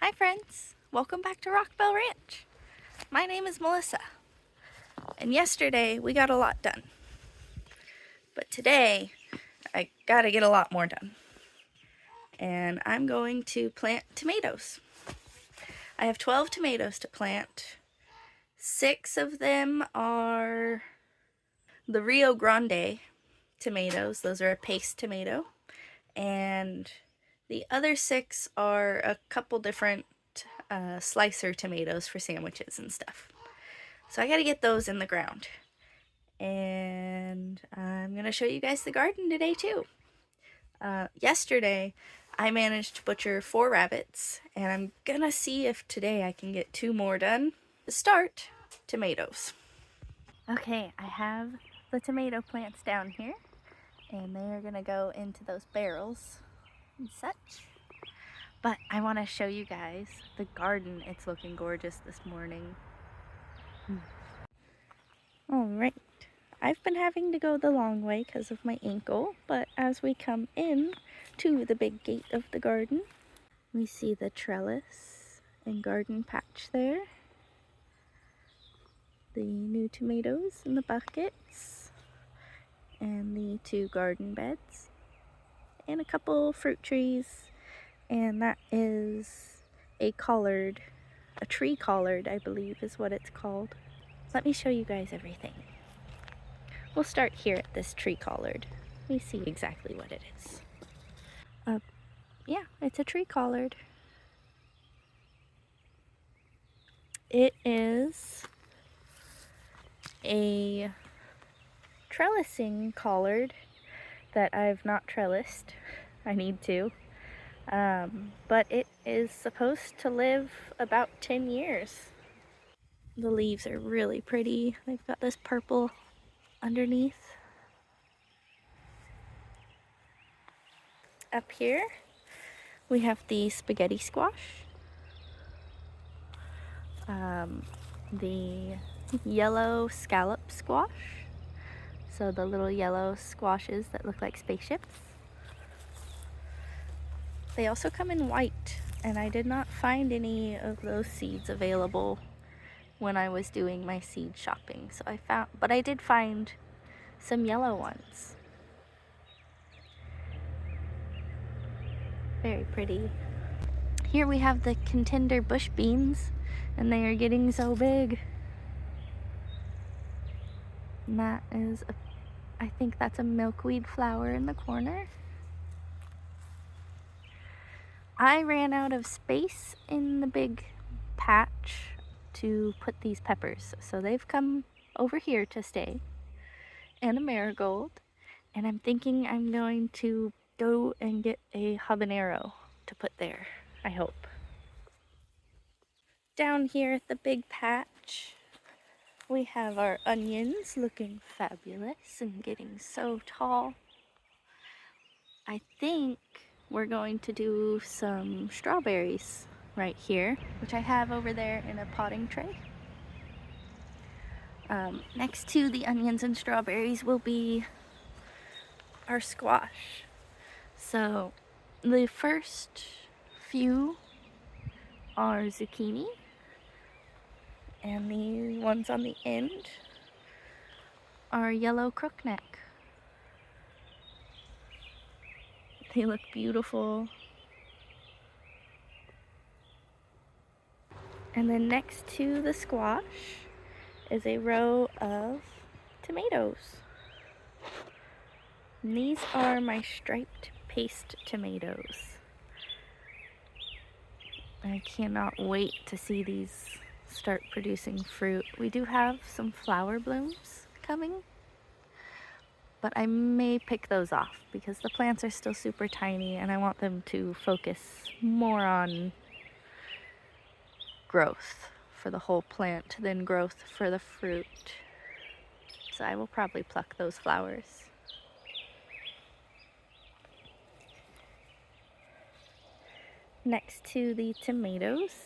Hi friends, welcome back to Rockbell Ranch. My name is Melissa, and yesterday we got a lot done. But today, I gotta get a lot more done. And I'm going to plant tomatoes. I have 12 tomatoes to plant. 6 of them are the Rio Grande tomatoes. Those are a paste tomato. And the other 6 are a couple different slicer tomatoes for sandwiches and stuff. So I gotta get those in the ground. And I'm gonna show you guys the garden today too. Yesterday I managed to butcher 4 rabbits, and I'm gonna see if today I can get 2 more done. To start, tomatoes. Okay, I have the tomato plants down here, and they are gonna go into those barrels and such. But I want to show you guys the garden. It's looking gorgeous this morning. Alright, I've been having to go the long way because of my ankle, but as we come in to the big gate of the garden, we see the trellis and garden patch there, the new tomatoes in the buckets, and the 2 garden beds, and a couple fruit trees, and that is a collard, a tree collard I believe is what it's called. Let me show you guys everything. We'll start here at this tree collard. Let me see exactly what it is. Yeah, it's a tree collard. It is a trellising collard that I've not trellised. I need to. But it is supposed to live about 10 years. The leaves are really pretty. They've got this purple underneath. Up here, we have the spaghetti squash. The yellow scallop squash. So the little yellow squashes that look like spaceships. They also come in white, and I did not find any of those seeds available when I was doing my seed shopping. So but I did find some yellow ones. Very pretty. Here we have the contender bush beans, and they are getting so big. And that is, I think that's a milkweed flower in the corner. I ran out of space in the big patch to put these peppers, so they've come over here to stay, and a marigold, and I'm thinking I'm going to go and get a habanero to put there, I hope. Down here at the big patch, we have our onions looking fabulous and getting so tall. I think we're going to do some strawberries right here, which I have over there in a potting tray. Next to the onions and strawberries will be our squash. So the first few are zucchini, and the ones on the end are yellow crookneck. They look beautiful. And then next to the squash is a row of tomatoes. And these are my striped paste tomatoes. I cannot wait to see these start producing fruit. We do have some flower blooms coming, but I may pick those off because the plants are still super tiny and I want them to focus more on growth for the whole plant than growth for the fruit. So I will probably pluck those flowers. Next to the tomatoes,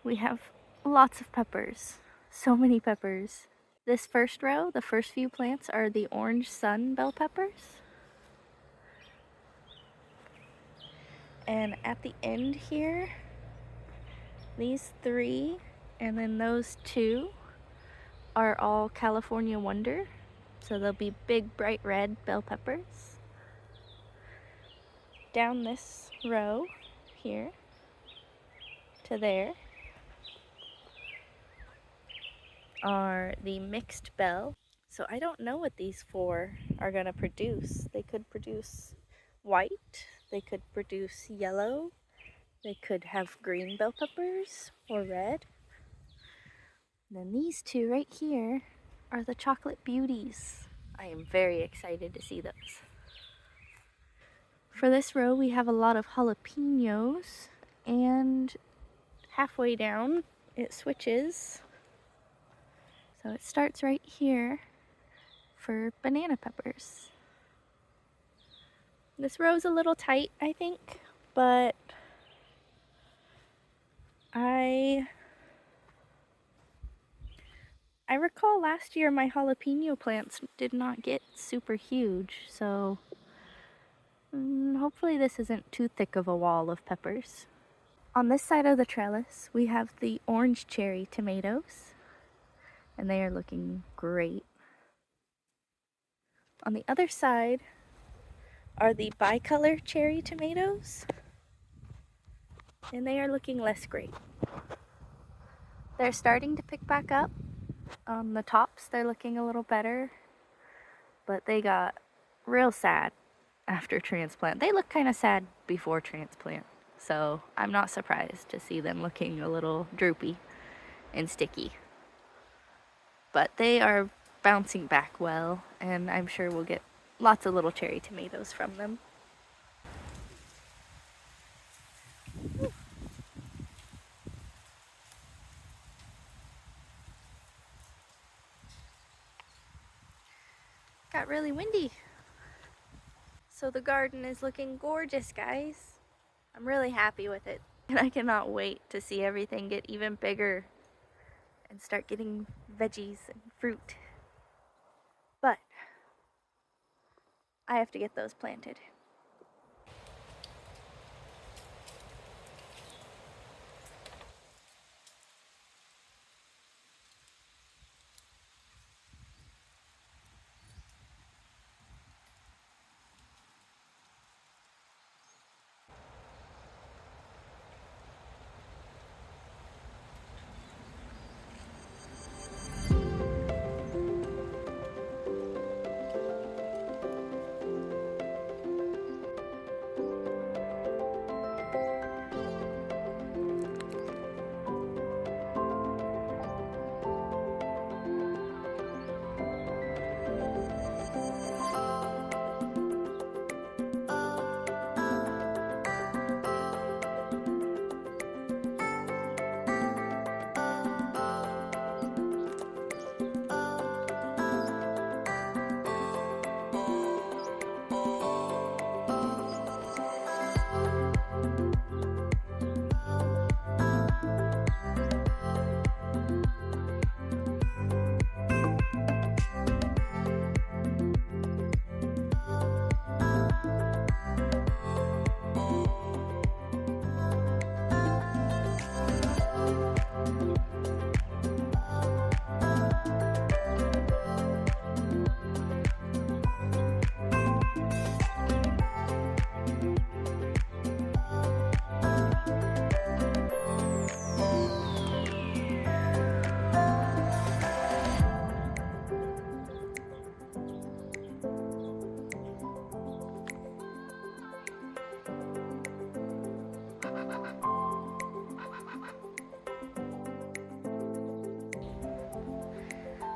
we have lots of peppers. So many peppers. This first row, the first few plants, are the orange sun bell peppers. And at the end here, These three, and then those two, are all California Wonder. So they'll be big, bright red bell peppers. Down this row here to there are the mixed bell. So I don't know what these four are going to produce. They could produce white, they could produce yellow, they could have green bell peppers or red. And then these two right here are the chocolate beauties. I am very excited to see those. For this row we have a lot of jalapenos, and halfway down it switches. So it starts right here for banana peppers. This row's a little tight, I think, but I recall last year my jalapeno plants did not get super huge, so hopefully this isn't too thick of a wall of peppers. On this side of the trellis, we have the orange cherry tomatoes, and they are looking great. On the other side are the bicolor cherry tomatoes, and they are looking less great. They're starting to pick back up. On the tops, they're looking a little better, but they got real sad after transplant. They look kind of sad before transplant, so I'm not surprised to see them looking a little droopy and sticky. But they are bouncing back well, and I'm sure we'll get lots of little cherry tomatoes from them. Got really windy. So the garden is looking gorgeous, guys. I'm really happy with it, and I cannot wait to see everything get even bigger and start getting veggies and fruit. But I have to get those planted.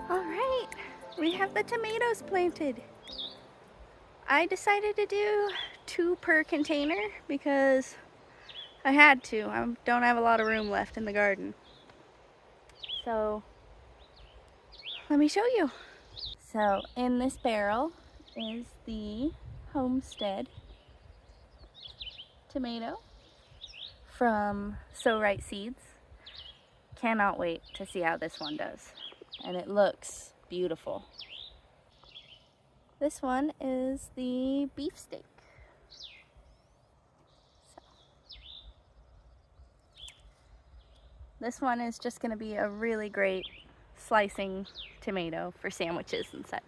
Alright, we have the tomatoes planted. I decided to do 2 per container because I had to. I don't have a lot of room left in the garden. So, let me show you. So, in this barrel is the Homestead tomato from So Right Seeds. Cannot wait to see how this one does. And it looks beautiful. This one is the beefsteak. So. This one is just going to be a really great slicing tomato for sandwiches and such.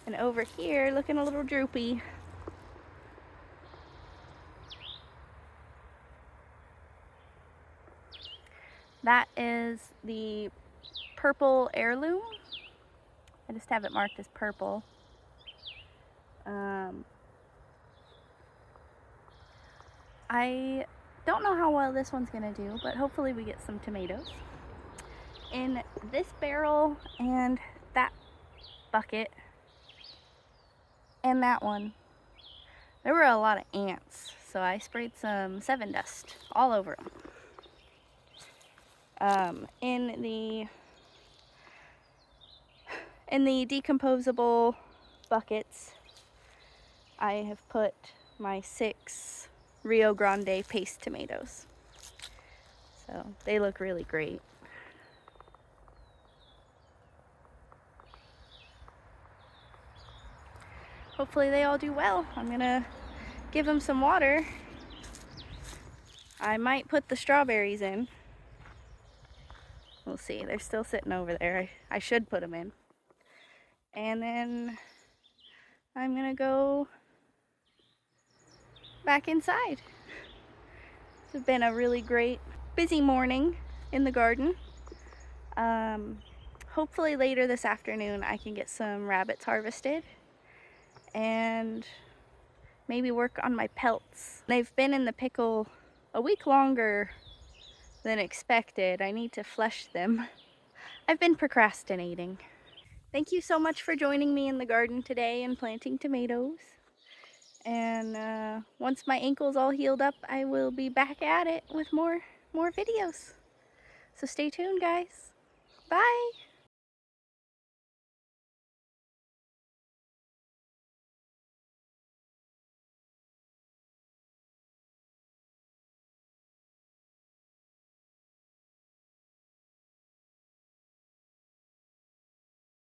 And over here, looking a little droopy, that is the purple heirloom. I just have it marked as purple. I don't know how well this one's gonna do, but hopefully we get some tomatoes. In this barrel and that bucket and that one, there were a lot of ants, so I sprayed some 7 dust all over them. In the decomposable buckets, I have put my 6 Rio Grande paste tomatoes. So they look really great. Hopefully they all do well. I'm gonna give them some water. I might put the strawberries in. We'll see. They're still sitting over there. I should put them in. And then I'm gonna go back inside. It's been a really great, busy morning in the garden. Hopefully later this afternoon I can get some rabbits harvested and maybe work on my pelts. They've been in the pickle a week longer than expected. I need to flesh them. I've been procrastinating. Thank you so much for joining me in the garden today and planting tomatoes. And once my ankle's all healed up, I will be back at it with more videos. So stay tuned, guys. Bye!